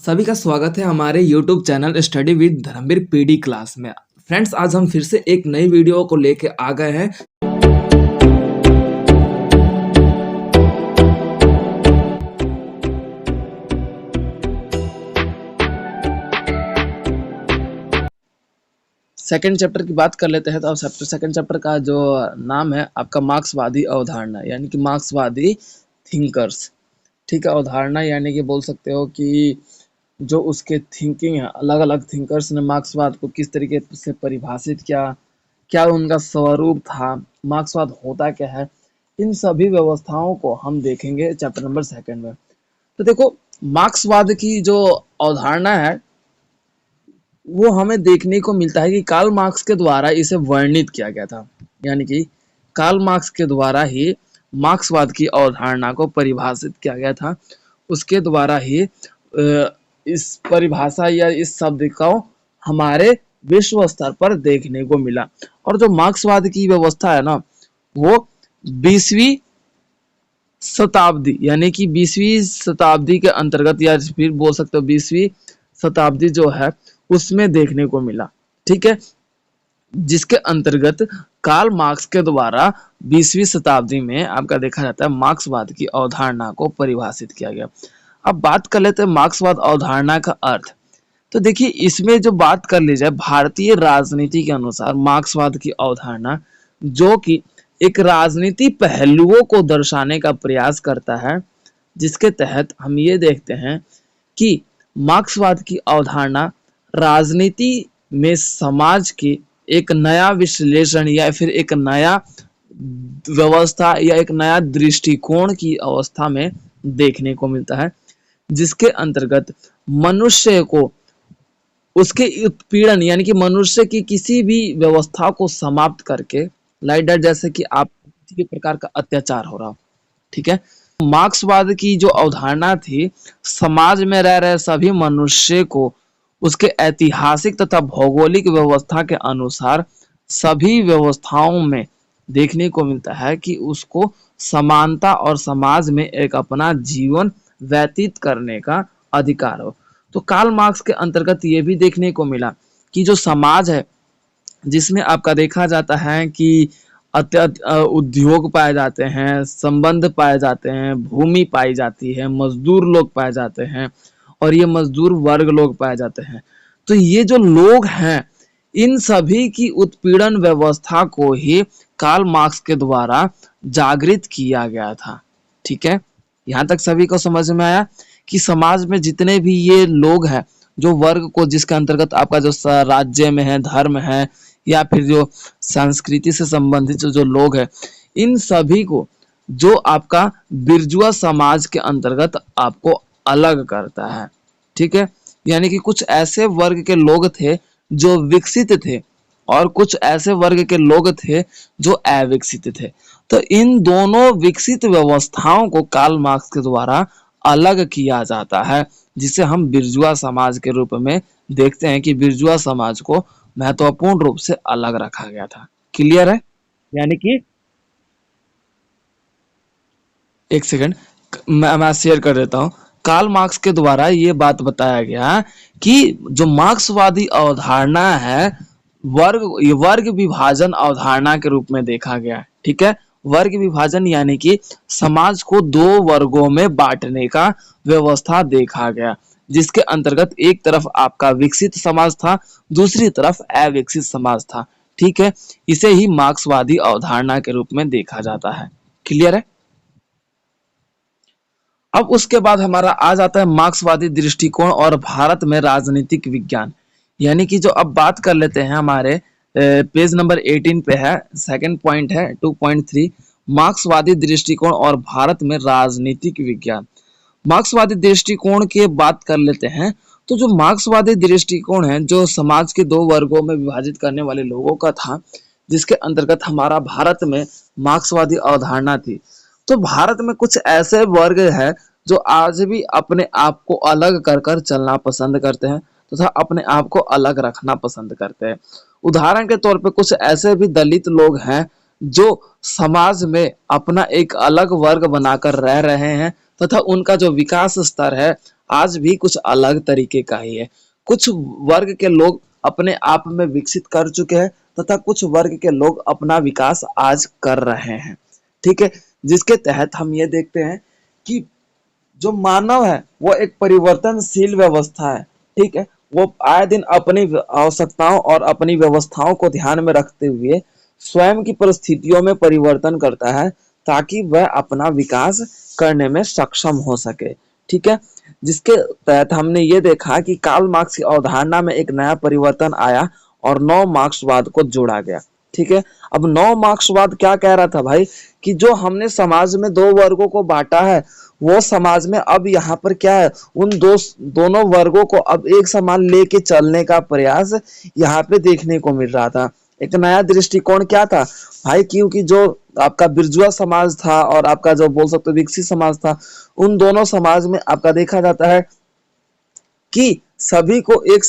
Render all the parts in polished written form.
सभी का स्वागत है हमारे YouTube channel study with Dharmveer PD class में। फ्रेंड्स, आज हम फिर से एक नई वीडियो को लेके आ गए हैं। सेकंड चैप्टर की बात कर लेते हैं। तो अब सेकंड चैप्टर का जो नाम है आपका मार्क्सवादी अवधारणा, यानी कि मार्क्सवादी थिंकर्स। ठीक है, अवधारणा यानी कि बोल सकते हो कि जो उसके थिंकिंग है, अलग अलग थिंकर्स ने मार्क्सवाद को किस तरीके से परिभाषित किया, क्या उनका स्वरूप था, मार्क्सवाद होता क्या है, इन सभी व्यवस्थाओं को हम देखेंगे चैप्टर नंबर सेकंड में। तो देखो, मार्क्सवाद की जो अवधारणा है वो हमें देखने को मिलता है कि कार्ल मार्क्स के द्वारा इसे वर्णित किया गया था। यानी कि कार्ल मार्क्स के द्वारा ही मार्क्सवाद की अवधारणा को परिभाषित किया गया था। उसके द्वारा ही इस परिभाषा या इस शब्द को हमारे विश्व स्तर पर देखने को मिला। और जो मार्क्सवाद की व्यवस्था है ना, वो 20वीं शताब्दी यानी कि 20वीं शताब्दी के अंतर्गत, या फिर बोल सकते हो 20वीं शताब्दी जो है उसमें देखने को मिला। ठीक है, जिसके अंतर्गत कार्ल मार्क्स के द्वारा 20वीं शताब्दी में आपका देखा जाता है मार्क्सवाद की अवधारणा को परिभाषित किया गया। अब बात कर लेते हैं मार्क्सवाद अवधारणा का अर्थ। तो देखिए, इसमें जो बात कर ली जाए भारतीय राजनीति के अनुसार मार्क्सवाद की अवधारणा, जो कि एक राजनीति पहलुओं को दर्शाने का प्रयास करता है, जिसके तहत हम ये देखते हैं कि मार्क्सवाद की अवधारणा राजनीति में समाज की एक नया विश्लेषण या फिर एक नया व्यवस्था या एक नया दृष्टिकोण की अवस्था में देखने को मिलता है, जिसके अंतर्गत मनुष्य को उसके उत्पीड़न यानी कि मनुष्य की किसी भी व्यवस्था को समाप्त करके, लाइक दैट, जैसे कि आप किसी भी प्रकार का अत्याचार हो रहा हो। ठीक है, मार्क्सवाद की जो अवधारणा थी, समाज में रह रहे सभी मनुष्य को उसके ऐतिहासिक तथा भौगोलिक व्यवस्था के अनुसार सभी व्यवस्थाओं में देखने को मिलता है कि उसको समानता और समाज में एक अपना जीवन व्यतीत करने का अधिकार हो। तो कार्ल मार्क्स के अंतर्गत ये भी देखने को मिला कि जो समाज है, जिसमें आपका देखा जाता है कि उद्योग पाए जाते हैं, संबंध पाए जाते हैं, भूमि पाई जाती है, मजदूर लोग पाए जाते हैं और ये मजदूर वर्ग लोग पाए जाते हैं। तो ये जो लोग हैं, इन सभी की उत्पीड़न व्यवस्था को ही कार्ल मार्क्स के द्वारा जागृत किया गया था। ठीक है, यहाँ तक सभी को समझ में आया कि समाज में जितने भी ये लोग हैं, जो वर्ग को, जिसके अंतर्गत आपका जो राज्य में है, धर्म है, या फिर जो संस्कृति से संबंधित जो लोग हैं, इन सभी को जो आपका बिरजुआ समाज के अंतर्गत आपको अलग करता है। ठीक है, यानी कि कुछ ऐसे वर्ग के लोग थे जो विकसित थे और कुछ ऐसे वर्ग के लोग थे जो अविकसित थे। तो इन दोनों विकसित व्यवस्थाओं को कार्ल मार्क्स के द्वारा अलग किया जाता है, जिसे हम बिरजुआ समाज के रूप में देखते हैं कि बिरजुआ समाज को महत्वपूर्ण रूप से अलग रखा गया था। क्लियर है? यानी कि एक सेकंड, मैं शेयर कर देता हूं। कार्ल मार्क्स के द्वारा ये बात बताया गया कि जो मार्क्सवादी अवधारणा है, वर्ग विभाजन अवधारणा के रूप में देखा गया। ठीक है, वर्ग विभाजन यानी कि समाज को दो वर्गों में बांटने का व्यवस्था देखा गया, जिसके अंतर्गत एक तरफ आपका विकसित समाज था, दूसरी तरफ अविकसित समाज था। ठीक है, इसे ही मार्क्सवादी अवधारणा के रूप में देखा जाता है। क्लियर है? अब उसके बाद हमारा आ जाता है मार्क्सवादी दृष्टिकोण और भारत में राजनीतिक विज्ञान। यानी कि जो अब बात कर लेते हैं, हमारे पेज नंबर 18 पे है, सेकंड पॉइंट है 2.3, मार्क्सवादी दृष्टिकोण और भारत में राजनीतिक विज्ञान। मार्क्सवादी दृष्टिकोण की बात कर लेते हैं। तो जो मार्क्सवादी दृष्टिकोण है, जो समाज के दो वर्गों में विभाजित करने वाले लोगों का था, जिसके अंतर्गत हमारा भारत में मार्क्सवादी अवधारणा थी। तो भारत में कुछ ऐसे वर्ग है जो आज भी अपने आप को अलग कर कर चलना पसंद करते हैं तथा अपने आप को अलग रखना पसंद करते हैं। उदाहरण के तौर पे कुछ ऐसे भी दलित लोग हैं जो समाज में अपना एक अलग वर्ग बनाकर रह रहे हैं, तथा उनका जो विकास स्तर है आज भी कुछ अलग तरीके का ही है। कुछ वर्ग के लोग अपने आप में विकसित कर चुके हैं तथा कुछ वर्ग के लोग अपना विकास आज कर रहे हैं। ठीक है, जिसके तहत हम ये देखते हैं कि जो मानव है वो एक परिवर्तनशील व्यवस्था है। ठीक है, वो आए दिन अपनी आवश्यकताओं और अपनी व्यवस्थाओं को ध्यान में रखते हुए स्वयं की परिस्थितियों में परिवर्तन करता है ताकि वह अपना विकास करने में सक्षम हो सके। ठीक है, जिसके तहत हमने ये देखा कि कार्ल मार्क्स की अवधारणा में एक नया परिवर्तन आया और नव मार्क्सवाद को जोड़ा गया। ठीक है, अब नव मार्क्सवाद क्या कह रहा था भाई कि जो हमने समाज में दो वर्गों को बांटा है वो समाज में अब यहाँ पर क्या है, उन दोनों वर्गों को अब एक समान लेके चलने का प्रयास यहाँ पे देखने को मिल रहा था। एक नया दृष्टिकोण क्या था भाई, क्योंकि जो आपका बिरजुआ समाज था और आपका जो बोल सकते हो विकसित समाज था, उन दोनों समाज में आपका देखा जाता है कि सभी को एक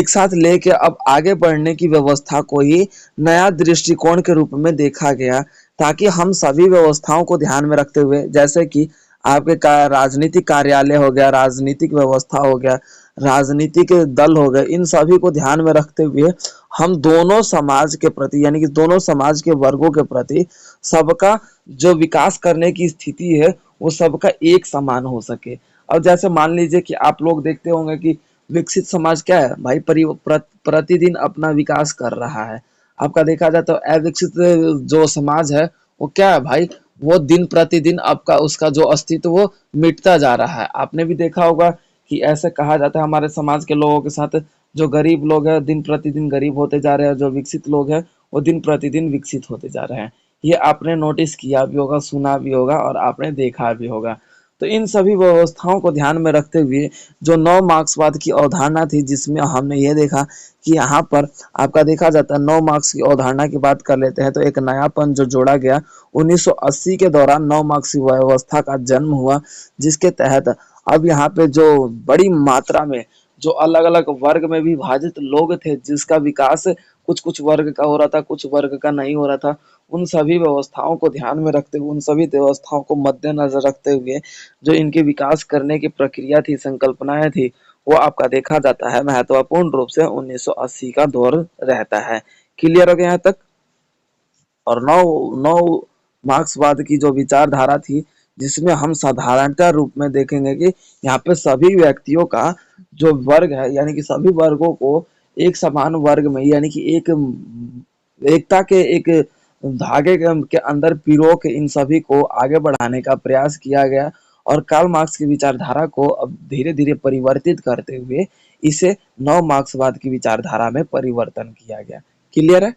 साथ लेके अब आगे बढ़ने की व्यवस्था को ही नया दृष्टिकोण के रूप में देखा गया ताकि हम सभी व्यवस्थाओं को ध्यान में रखते हुए, जैसे कि आपके राजनीतिक कार्यालय हो गया, राजनीतिक व्यवस्था हो गया, राजनीतिक दल हो गए, इन सभी को ध्यान में रखते हुए हम दोनों समाज के प्रति यानी कि दोनों समाज के वर्गों के प्रति सबका जो विकास करने की स्थिति है वो सबका एक समान हो सके। अब जैसे मान लीजिए कि आप लोग देखते होंगे कि विकसित समाज क्या है भाई, प्रतिदिन अपना विकास कर रहा है। आपका देखा जाए तो अविकसित जो समाज है वो क्या है भाई, वो दिन प्रतिदिन आपका उसका जो अस्तित्व वो मिटता जा रहा है। आपने भी देखा होगा कि ऐसे कहा जाता है हमारे समाज के लोगों के साथ, जो गरीब लोग हैं दिन प्रतिदिन गरीब होते जा रहे हैं, जो विकसित लोग हैं वो दिन प्रतिदिन विकसित होते जा रहे हैं। ये आपने नोटिस किया भी होगा, सुना भी होगा और आपने देखा भी होगा। तो इन सभी व्यवस्थाओं को ध्यान में रखते हुए जो नव मार्क्सवाद की अवधारणा थी, जिसमें हमने ये देखा कि यहाँ पर आपका देखा जाता है नव मार्क्स की अवधारणा की बात कर लेते हैं तो एक नयापन जो जोड़ा गया 1980 के दौरान नव मार्क्स की व्यवस्था का जन्म हुआ, जिसके तहत अब यहाँ पे जो बड़ी मात्रा में जो अलग अलग वर्ग में विभाजित लोग थे, जिसका विकास कुछ कुछ वर्ग का हो रहा था, कुछ वर्ग का नहीं हो रहा था, उन सभी व्यवस्थाओं को ध्यान में रखते हुए, उन सभी व्यवस्थाओं को मद्देनजर रखते हुए जो इनके विकास करने की प्रक्रिया थी, संकल्पनाएं थी, वो आपका देखा जाता है महत्वपूर्ण रूप से 1980 का दौर रहता है। क्लियर हो गया यहाँ तक? और नौ नौ मार्क्सवाद की जो विचारधारा थी, जिसमें हम साधारणतः रूप में देखेंगे कि यहाँ पे सभी व्यक्तियों का जो वर्ग है यानी कि सभी वर्गों को एक समान वर्ग में यानी कि एक एकता के एक धागे के अंदर पिरो के इन सभी को आगे बढ़ाने का प्रयास किया गया और कार्ल मार्क्स की विचारधारा को अब धीरे धीरे परिवर्तित करते हुए इसे नव मार्क्सवाद की विचारधारा में परिवर्तन किया गया। क्लियर है?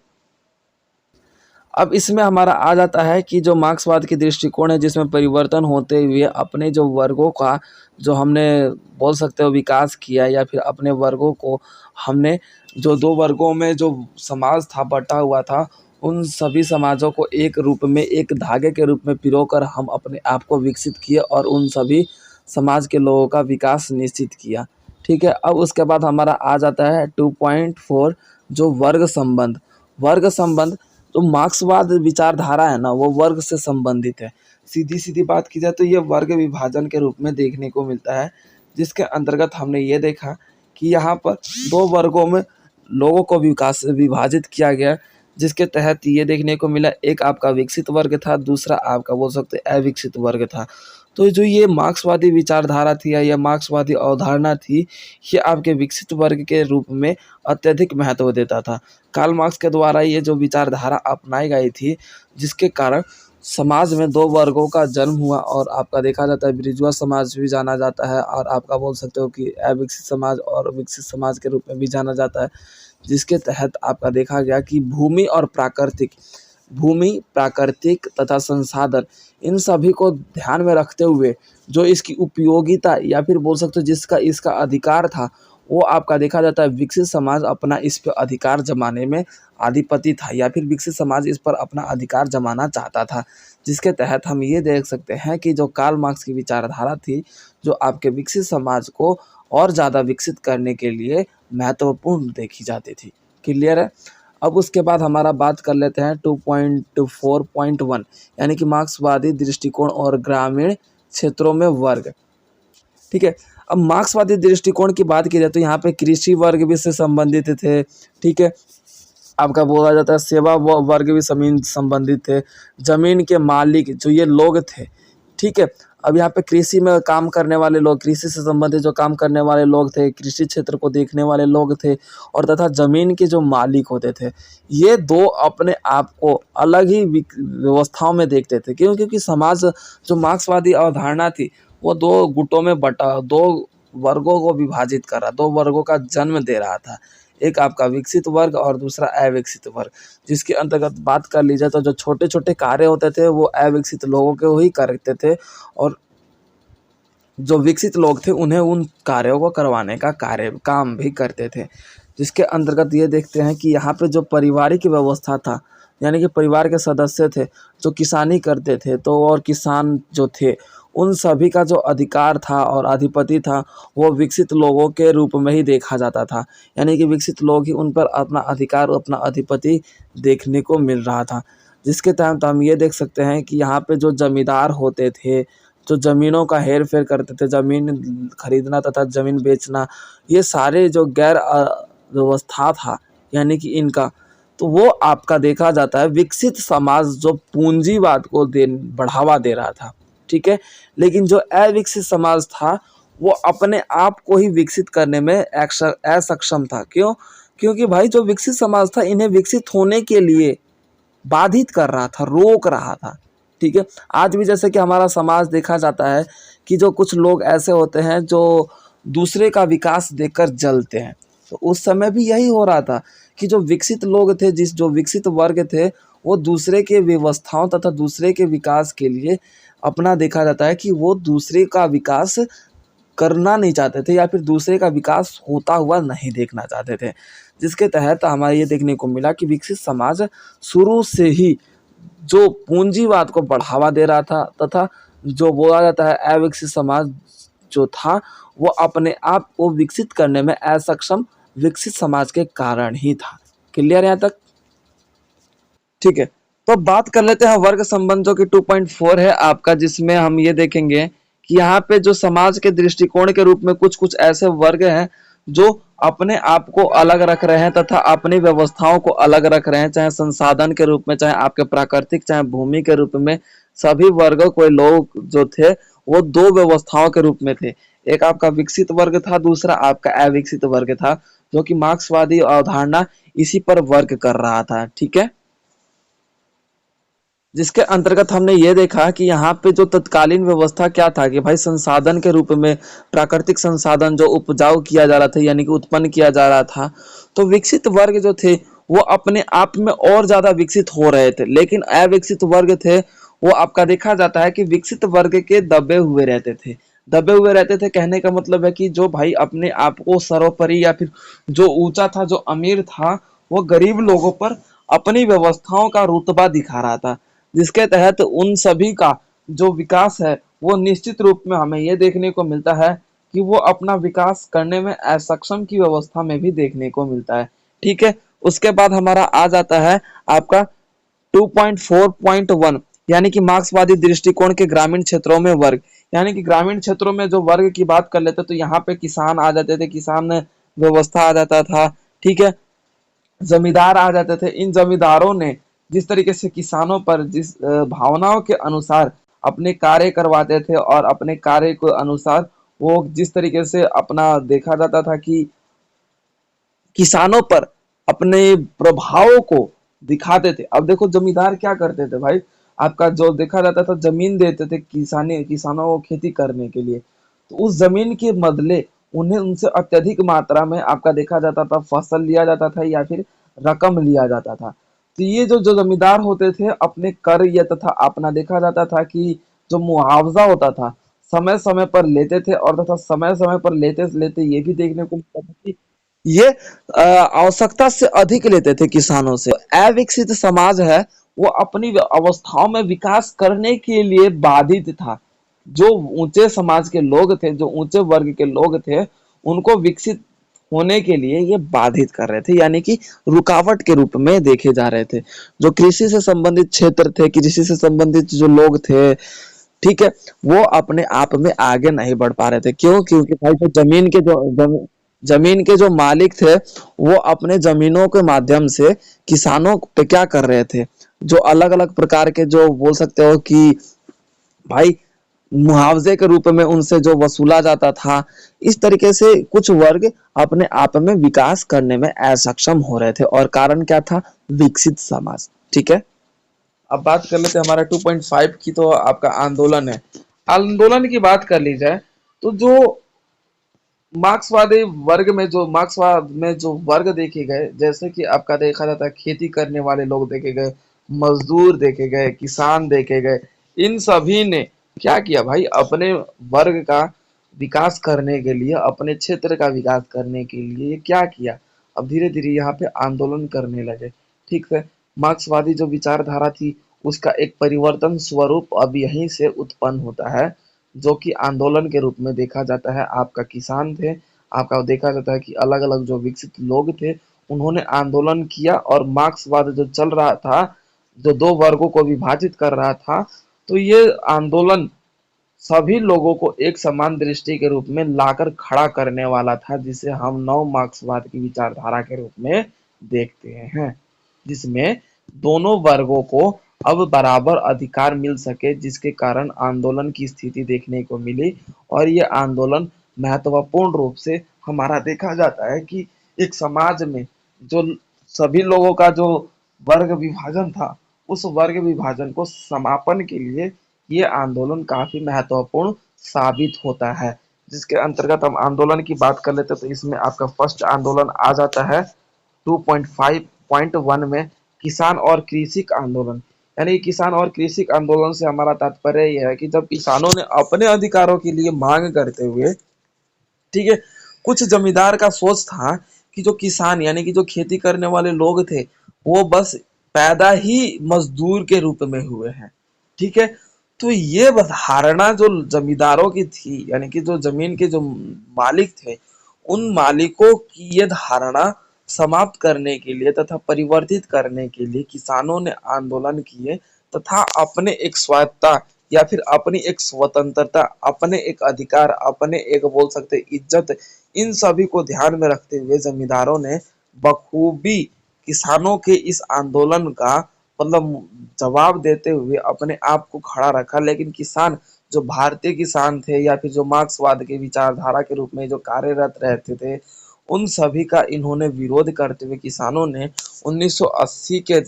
अब इसमें हमारा आ जाता है कि जो मार्क्सवाद की दृष्टिकोण है, जिसमें परिवर्तन होते हुए अपने जो वर्गों का जो हमने बोल सकते हो विकास किया, या फिर अपने वर्गों को हमने जो दो वर्गों में जो समाज था बटा हुआ था, उन सभी समाजों को एक रूप में एक धागे के रूप में पिरोकर हम अपने आप को विकसित किए और उन सभी समाज के लोगों का विकास निश्चित किया। ठीक है, अब उसके बाद हमारा आ जाता है 2.4 जो वर्ग संबंध। वर्ग संबंध तो मार्क्सवाद विचारधारा है ना, वो वर्ग से संबंधित है। सीधी सीधी बात की जाए तो ये वर्ग विभाजन के रूप में देखने को मिलता है, जिसके अंतर्गत हमने ये देखा कि यहाँ पर दो वर्गों में लोगों को विभाजित किया गया, जिसके तहत ये देखने को मिला एक आपका विकसित वर्ग था, दूसरा आपका बोल सकते अविकसित वर्ग था। तो जो ये मार्क्सवादी विचारधारा थी या मार्क्सवादी अवधारणा थी, ये आपके विकसित वर्ग के रूप में अत्यधिक महत्व देता था। कार्ल मार्क्स के द्वारा ये जो विचारधारा अपनाई गई थी, जिसके कारण समाज में दो वर्गों का जन्म हुआ और आपका देखा जाता है बुर्जुआ समाज भी जाना जाता है और आपका बोल सकते हो कि अविकसित समाज और विकसित समाज के रूप में भी जाना जाता है, जिसके तहत आपका देखा गया कि भूमि प्राकृतिक तथा संसाधन इन सभी को ध्यान में रखते हुए जो इसकी उपयोगिता या फिर बोल सकते हो जिसका इसका अधिकार था, वो आपका देखा जाता है विकसित समाज अपना इस पर अधिकार जमाने में आधिपति था या फिर विकसित समाज इस पर अपना अधिकार जमाना चाहता था। जिसके तहत हम ये देख सकते हैं कि जो कार्ल मार्क्स की विचारधारा थी, जो आपके विकसित समाज को और ज़्यादा विकसित करने के लिए महत्वपूर्ण देखी जाती थी। क्लियर है? अब उसके बाद हमारा बात कर लेते हैं 2.4.1 यानी कि मार्क्सवादी दृष्टिकोण और ग्रामीण क्षेत्रों में वर्ग। ठीक है, अब मार्क्सवादी दृष्टिकोण की बात की जाए तो यहाँ पे कृषि वर्ग भी से संबंधित थे। ठीक है, आपका बोला जाता है सेवा वर्ग भी जमीन संबंधित थे, जमीन के मालिक जो ये लोग थे। ठीक है, अब यहाँ पे कृषि में काम करने वाले लोग, कृषि से संबंधित जो काम करने वाले लोग थे, कृषि क्षेत्र को देखने वाले लोग थे, और तथा जमीन के जो मालिक होते थे, ये दो अपने आप को अलग ही व्यवस्थाओं में देखते थे। क्यों? क्योंकि समाज जो मार्क्सवादी अवधारणा थी वो दो गुटों में बटा, दो वर्गों को विभाजित कर रहा, दो वर्गों का जन्म दे रहा था। एक आपका विकसित वर्ग और दूसरा अविकसित वर्ग, जिसके अंतर्गत बात कर ली जाए तो जो छोटे छोटे कार्य होते थे वो अविकसित लोगों के ही करते थे, और जो विकसित लोग थे उन्हें उन कार्यों को करवाने का काम भी करते थे। जिसके अंतर्गत ये देखते हैं कि यहाँ पे जो पारिवारिक व्यवस्था था, यानी कि परिवार के सदस्य थे जो किसानी करते थे, तो और किसान जो थे उन सभी का जो अधिकार था और अधिपति था वो विकसित लोगों के रूप में ही देखा जाता था। यानी कि विकसित लोग ही उन पर अपना अधिकार, अपना अधिपति देखने को मिल रहा था। जिसके तहत हम ये देख सकते हैं कि यहाँ पे जो जमींदार होते थे, जो ज़मीनों का हेर फेर करते थे, ज़मीन खरीदना तथा ज़मीन बेचना, ये सारे जो गैर व्यवस्था था यानी कि इनका, तो वो आपका देखा जाता है विकसित समाज जो पूंजीवाद को बढ़ावा दे रहा था। ठीक है, लेकिन जो अविकसित समाज था वो अपने आप को ही विकसित करने में असक्षम था। क्यों? क्योंकि भाई जो विकसित समाज था इन्हें विकसित होने के लिए बाधित कर रहा था, रोक रहा था। ठीक है, आज भी जैसे कि हमारा समाज देखा जाता है कि जो कुछ लोग ऐसे होते हैं जो दूसरे का विकास देखकर जलते हैं, तो उस समय भी यही हो रहा था कि जो विकसित लोग थे, जो विकसित वर्ग थे, वो दूसरे के व्यवस्थाओं तथा दूसरे के विकास के लिए अपना देखा जाता है कि वो दूसरे का विकास करना नहीं चाहते थे या फिर दूसरे का विकास होता हुआ नहीं देखना चाहते थे। जिसके तहत हमारे ये देखने को मिला कि विकसित समाज शुरू से ही जो पूंजीवाद को बढ़ावा दे रहा था, तथा जो बोला जाता है अविकसित समाज जो था वो अपने आप को विकसित करने में असक्षम विकसित समाज के कारण ही था। क्लियर यहाँ तक? ठीक है, तो बात कर लेते हैं वर्ग संबंधों की 2.4 है आपका, जिसमें हम ये देखेंगे कि यहाँ पे जो समाज के दृष्टिकोण के रूप में कुछ कुछ ऐसे वर्ग हैं जो अपने आप को अलग रख रहे हैं तथा अपनी व्यवस्थाओं को अलग रख रहे हैं, चाहे संसाधन के रूप में, चाहे आपके प्राकृतिक, चाहे भूमि के रूप में। सभी वर्गों को लोग जो थे वो दो व्यवस्थाओं के रूप में थे। एक आपका विकसित वर्ग था, दूसरा आपका अविकसित वर्ग था, जो कि मार्क्सवादी अवधारणा इसी पर वर्ग कर रहा था। ठीक है, जिसके अंतर्गत हमने ये देखा कि यहाँ पे जो तत्कालीन व्यवस्था क्या था कि भाई संसाधन के रूप में प्राकृतिक संसाधन जो उपजाऊ किया जा रहा था यानी कि उत्पन्न किया जा रहा था, तो विकसित वर्ग जो थे वो अपने आप में और ज्यादा विकसित हो रहे थे, लेकिन अविकसित वर्ग थे वो आपका देखा जाता है कि विकसित वर्ग के दबे हुए रहते थे। दबे हुए रहते थे कहने का मतलब है कि जो भाई अपने आप को सर्वोपरि या फिर जो ऊंचा था, जो अमीर था, वो गरीब लोगों पर अपनी व्यवस्थाओं का रुतबा दिखा रहा था। जिसके तहत उन सभी का जो विकास है वो निश्चित रूप में हमें ये देखने को मिलता है कि वो अपना विकास करने में असक्षम की व्यवस्था में भी देखने को मिलता है। ठीक है, उसके बाद हमारा आ जाता है आपका 2.4.1 यानी कि मार्क्सवादी दृष्टिकोण के ग्रामीण क्षेत्रों में वर्ग। यानी कि ग्रामीण क्षेत्रों में जो वर्ग की बात कर लेते तो यहाँ पे किसान आ जाते थे, किसान व्यवस्था आ जाता था। ठीक है, जमींदार आ जाते थे। इन जमींदारों ने जिस तरीके से किसानों पर जिस भावनाओं के अनुसार अपने कार्य करवाते थे और अपने कार्य के अनुसार वो जिस तरीके से अपना देखा जाता था कि किसानों पर अपने प्रभाव को दिखाते थे। अब देखो जमींदार क्या करते थे भाई, आपका जो देखा जाता था जमीन देते थे किसानों को खेती करने के लिए, तो उस जमीन के बदले उन्हें उनसे अत्यधिक मात्रा में आपका देखा जाता था फसल लिया जाता था या फिर रकम लिया जाता था। तो ये जो जमींदार होते थे अपने कर या तथा अपना देखा जाता था कि जो मुआवजा होता था समय समय पर लेते थे, और तथा समय समय पर लेते लेते ये भी देखने को मिलता था कि ये आवश्यकता से अधिक लेते थे किसानों से। अविकसित समाज है वो अपनी अवस्थाओं में विकास करने के लिए बाधित था। जो ऊंचे समाज के लोग थे, जो ऊंचे वर्ग के लोग थे, उनको विकसित होने के लिए ये बाधित कर रहे थे, यानी कि रुकावट के रूप में देखे जा रहे थे। जो कृषि से संबंधित क्षेत्र थे, कृषि से संबंधित जो लोग थे, ठीक है, वो अपने आप में आगे नहीं बढ़ पा रहे थे। क्यों? क्योंकि भाई जो जमीन के जो मालिक थे, वो अपने जमीनों के माध्यम से किसानों पे क्या कर रहे थे, जो अलग अलग प्रकार के, जो बोल सकते हो कि भाई मुआवजे के रूप में उनसे जो वसूला जाता था, इस तरीके से कुछ वर्ग अपने आप में विकास करने में असक्षम हो रहे थे। और कारण क्या था? विकसित समाज। ठीक है, अब बात कर लेते हैं हमारा 2.5 की, तो आपका आंदोलन है। आंदोलन की बात कर ली जाए तो जो मार्क्सवादी वर्ग में, जो मार्क्सवाद में जो वर्ग देखे गए, जैसे कि आपका देखा जाता है खेती करने वाले लोग देखे गए, मजदूर देखे गए, किसान देखे गए, इन सभी ने क्या किया भाई, अपने वर्ग का विकास करने के लिए, अपने क्षेत्र का विकास करने के लिए क्या किया, अब धीरे धीरे यहाँ पे आंदोलन करने लगे। ठीक है, मार्क्सवादी जो विचारधारा थी, उसका एक परिवर्तन स्वरूप अब यहीं से उत्पन्न होता है, जो कि आंदोलन के रूप में देखा जाता है। आपका किसान थे, आपका देखा जाता है कि अलग अलग जो विकसित लोग थे, उन्होंने आंदोलन किया, और मार्क्सवाद जो चल रहा था, जो दो वर्गों को विभाजित कर रहा था, तो ये आंदोलन सभी लोगों को एक समान दृष्टि के रूप में लाकर खड़ा करने वाला था, जिसे हम नव मार्क्सवाद की विचारधारा के रूप में देखते हैं, जिसमें दोनों वर्गों को अब बराबर अधिकार मिल सके, जिसके कारण आंदोलन की स्थिति देखने को मिली। और ये आंदोलन महत्वपूर्ण रूप से हमारा देखा जाता है कि एक समाज में जो सभी लोगों का जो वर्ग विभाजन था, उस वर्ग विभाजन को समापन के लिए ये आंदोलन काफी महत्वपूर्ण साबित होता है। जिसके अंतर्गत हम आंदोलन की बात कर लेते हैं, तो इसमें आपका फर्स्ट आंदोलन आ जाता है 2.5.1 में, किसान और कृषिक आंदोलन। यानी किसान और कृषिक आंदोलन से हमारा तात्पर्य यह है कि जब किसानों ने अपने अधिकारों के लिए मांग करते हुए, ठीक है, कुछ जमींदार का सोच था कि जो किसान यानी कि जो खेती करने वाले लोग थे, वो बस पैदा ही मजदूर के रूप में हुए हैं। ठीक है, तो ये धारणा जो जमींदारों की थी, यानी कि जो जमीन के जो मालिक थे, उन मालिकों की ये धारणा समाप्त करने के लिए तथा परिवर्तित करने के लिए किसानों ने आंदोलन किए, तथा अपने एक स्वायत्ता या फिर अपनी एक स्वतंत्रता, अपने एक अधिकार, अपने एक बोल सकते इज्जत, इन सभी को ध्यान में रखते हुए जमींदारों ने बखूबी किसानों के इस आंदोलन का मतलब जवाब देते हुए अपने आप को खड़ा रखा। लेकिन किसान, जो भारतीय किसान थे या फिर जो मार्क्सवाद के विचारधारा के रूप में जो कार्यरत रहते थे, उन सभी का इन्होंने विरोध करते हुए किसानों ने 1980 के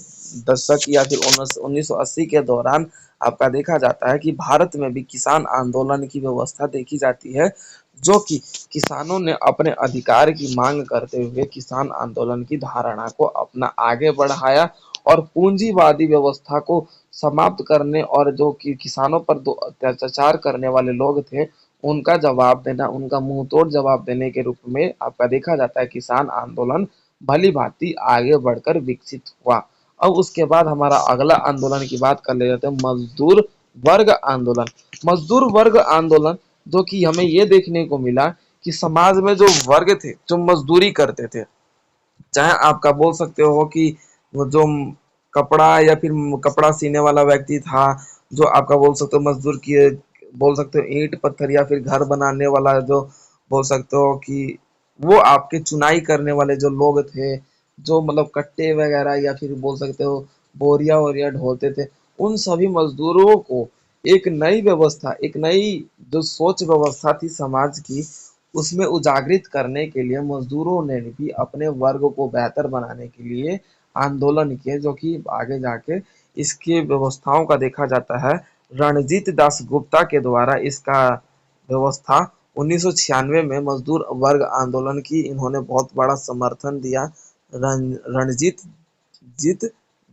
दशक या फिर 1980 के दौरान आपका देखा जाता है कि भारत में भी किसान आंदोलन की व्यवस्था देखी जाती है, जो कि किसानों ने अपने अधिकार की मांग करते हुए किसान आंदोलन की धारणा को अपना आगे बढ़ाया, और पूंजीवादी व्यवस्था को समाप्त करने, और जो कि किसानों पर दो अत्याचार करने वाले लोग थे, उनका जवाब देना, उनका मुंह तोड़ जवाब देने के रूप में आपका देखा जाता है किसान आंदोलन भली भांति आगे बढ़कर विकसित हुआ। अब उसके बाद हमारा अगला आंदोलन की बात कर ले जाते हैं, मजदूर वर्ग आंदोलन। मजदूर वर्ग आंदोलन, जो कि हमें ये देखने को मिला कि समाज में जो वर्ग थे, जो मजदूरी करते थे, चाहे आपका बोल सकते हो कि वो जो कपड़ा या फिर कपड़ा सीने वाला व्यक्ति था, जो आपका बोल सकते हो मजदूर की, बोल सकते हो ईंट पत्थर या फिर घर बनाने वाला, जो बोल सकते हो कि वो आपके चुनाई करने वाले जो लोग थे, जो मतलब कट्टे वगैरह या फिर बोल सकते हो बोरिया वोरिया ढोते थे, उन सभी मजदूरों को एक नई व्यवस्था, एक नई जो सोच व्यवस्था थी समाज की, उसमें उजागरित करने के लिए मजदूरों ने भी अपने वर्ग को बेहतर बनाने के लिए आंदोलन किए, जो कि आगे जाके इसकी व्यवस्थाओं का देखा जाता है रणजीत दास गुप्ता के द्वारा इसका व्यवस्था 1996 में मजदूर वर्ग आंदोलन की इन्होंने बहुत बड़ा समर्थन दिया। रणजीत जीत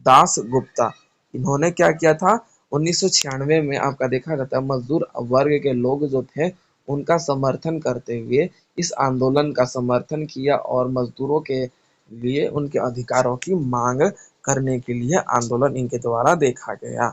दास गुप्ता, इन्होंने क्या किया था 1996 में, आपका देखा जाता है मजदूर वर्ग के लोग जो थे, उनका समर्थन करते हुए इस आंदोलन का समर्थन किया, और मजदूरों के लिए उनके अधिकारों की मांग करने के लिए आंदोलन इनके द्वारा देखा गया।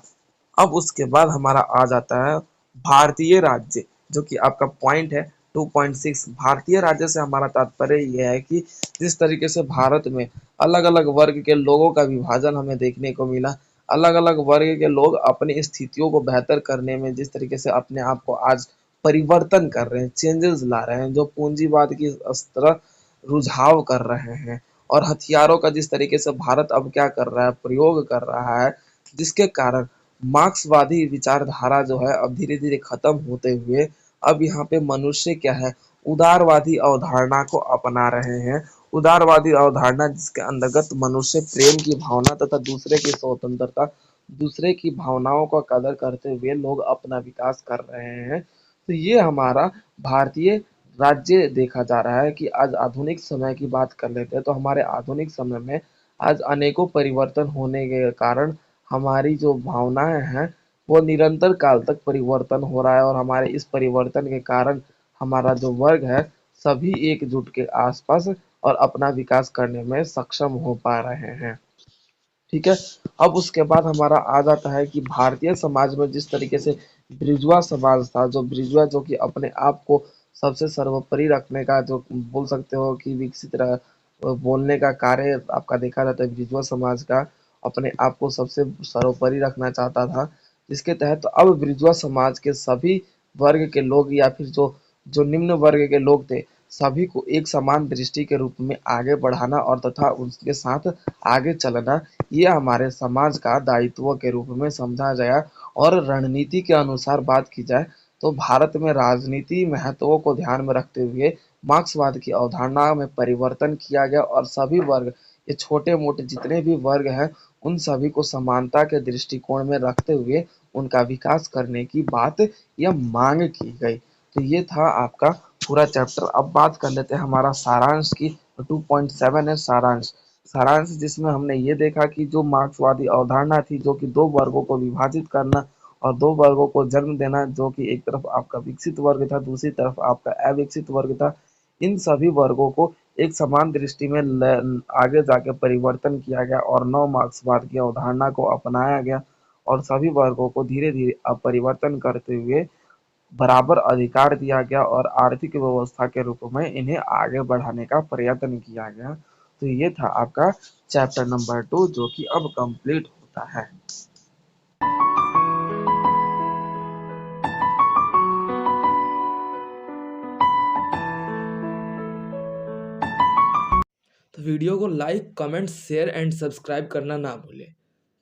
अब उसके बाद हमारा आ जाता है भारतीय राज्य, जो कि आपका पॉइंट है 2.6 भारतीय राज्य से हमारा तात्पर्य यह है कि जिस तरीके से भारत में अलग अलग वर्ग के लोगों का विभाजन हमें देखने को मिला, अलग अलग वर्ग के लोग अपनी स्थितियों को बेहतर करने में जिस तरीके से अपने आप को आज परिवर्तन कर रहे हैं, चेंजेस ला रहे हैं, जो पूंजीवाद की तरफ रुझाव कर रहे हैं, और हथियारों का जिस तरीके से भारत अब क्या कर रहा है, प्रयोग कर रहा है, जिसके कारण मार्क्सवादी विचारधारा जो है अब धीरे धीरे खत्म होते हुए अब यहाँ पे मनुष्य क्या है, उदारवादी अवधारणा को अपना रहे हैं। उदारवादी अवधारणा जिसके अंतर्गत मनुष्य प्रेम की भावना तथा दूसरे की स्वतंत्रता, दूसरे की भावनाओं का कदर करते हुए लोग अपना विकास कर रहे हैं। तो ये हमारा भारतीय राज्य देखा जा रहा है कि आज आधुनिक समय की बात कर लेते हैं तो हमारे आधुनिक समय में आज अनेकों परिवर्तन होने के कारण हमारी जो भावनाएं हैं वो निरंतर काल तक परिवर्तन हो रहा है, और हमारे इस परिवर्तन के कारण हमारा जो वर्ग है सभी एकजुट के आसपास और अपना विकास करने में सक्षम हो पा रहे हैं। ठीक है। अब उसके बाद हमारा आ जाता है कि भारतीय समाज में जिस तरीके से ब्रिजवा समाज था, जो ब्रिजवा जो कि अपने आप को सबसे सर्वोपरि रखने का, जो बोल सकते हो कि विकसित बोलने का कार्य आपका देखा जाता है, ब्रिजवा समाज का अपने आप को सबसे सर्वोपरि रखना चाहता था, जिसके तहत अब ब्रिजवा समाज के सभी वर्ग के लोग या फिर जो जो निम्न वर्ग के लोग थे सभी को एक समान दृष्टि के रूप में आगे बढ़ाना और तथा उसके साथ आगे चलना, ये हमारे समाज का दायित्व के रूप में समझा गया। और रणनीति के अनुसार बात की जाए तो भारत में राजनीति महत्वों को ध्यान में रखते हुए मार्क्सवाद की अवधारणा में परिवर्तन किया गया और सभी वर्ग, ये छोटे मोटे जितने भी वर्ग हैं उन सभी को समानता के दृष्टिकोण में रखते हुए उनका विकास करने की बात या मांग की गई। तो ये था आपका पूरा चैप्टर। अब बात कर लेते हैं हमारा सारांश की। 2.7 है सारांश। सारांश जिसमें हमने ये देखा कि जो मार्क्सवादी अवधारणा थी, जो कि दो वर्गों को विभाजित करना और दो वर्गों को जन्म देना, जो कि एक तरफ आपका विकसित वर्ग था, दूसरी तरफ आपका अविकसित वर्ग था, इन सभी वर्गों को एक समान दृष्टि में आगे जाके परिवर्तन किया गया और नव मार्क्सवाद की अवधारणा को अपनाया गया और सभी वर्गों को धीरे धीरे परिवर्तन करते हुए बराबर अधिकार दिया गया और आर्थिक व्यवस्था के रूप में इन्हें आगे बढ़ाने का प्रयत्न किया गया। तो ये था आपका चैप्टर नंबर 2 जो कि अब कंप्लीट होता है। तो वीडियो को like, comment, share and subscribe करना ना भूलें।